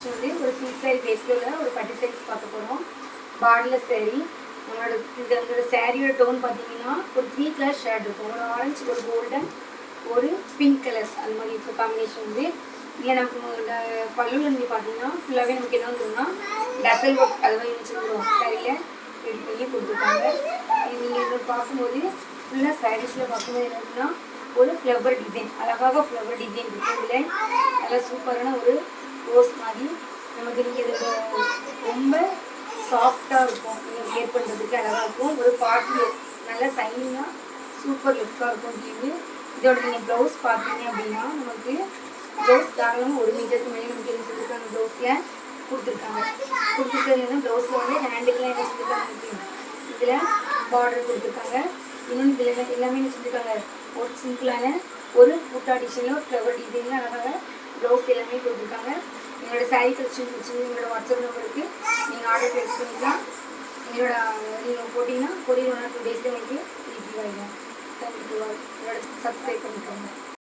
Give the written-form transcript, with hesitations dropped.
வந்து ஒரு silk sorry பேஸ்ல ஒரு பட்டு சாரீஸ் பார்க்க போகிறோம். பார்டர்லெஸ் சாரீ. நம்மளோட சாரியோட டோன் பார்த்தீங்கன்னா ஒரு 3 கலர் ஷேட் இருக்கும். ஒரு ஆரஞ்சு, ஒரு கோல்டன், ஒரு பிங்க் கலர்ஸ் அந்த மாதிரி இப்போ காம்பினேஷன் வந்து இங்கே நமக்கு பல்லுவில் நீங்கள் பார்த்தீங்கன்னா ஃபுல்லாகவே நமக்கு என்ன வந்துடும்னா டசல் ஒர்க் அது மாதிரி வச்சுருக்கோம். சாரியில் ரெடி பண்ணி கொடுத்துருக்காங்க. நீங்கள் இதை பார்க்கும்போது ஃபுல்லாக சாரீஸில் பார்க்கும்போது என்னன்னா ஒரு ஃப்ளவர் டிசைன், அழகாக ஃப்ளவர் டிசைன் இருக்குது. நல்லா சூப்பரான ஒரு ரோஸ் மாதிரி நமக்கு நீங்கள் இதில் ரொம்ப சாஃப்டாக இருக்கும். நீங்கள் வியர் பண்ணுறதுக்கு அழகாக இருக்கும். ஒரு பார்ட்டி நல்லா சைனிங்காக சூப்பர் லுக்காக இருக்கும். இதோட நீங்கள் ப்ளவுஸ் பார்த்தீங்க அப்படின்னா நமக்கு ப்ளவுஸ் தாராளமாக 1 மீட்டருக்கு மேலே நமக்கு என்ன செஞ்சுருக்காங்க ப்ளவுஸில் கொடுத்துருக்கிறது. ப்ளவுஸில் வந்து ஹேண்டுக்கெலாம் என்ன செஞ்சுருக்காங்க, இதில் பார்டர் கொடுத்துருக்காங்க. இன்னொன்று இதில் எல்லாமே என்ன செஞ்சுருக்காங்க, ஒரு சிம்பிளான ஒரு புட்டா டிசைனில் ஒரு ஃப்ளவர் டிசைனில் அழகாக ப்ளவுஸ் எல்லாமே கொடுத்துருக்காங்க. எங்களோட சாரீ கலெக்ஷன் வச்சு எங்களோட வாட்ஸ்அப் நம்பருக்கு நீங்கள் ஆர்டர் ப்ளேஸ் பண்ணிக்கலாம். நீங்கள் போட்டிங்கன்னா கொரியர் 1 or 2 days உங்களுக்கு ஈஸியாக ஆகிடும். தேங்க்யூ. எங்களோட சப்ஸ்கிரைப் பண்ணிக்கோங்க.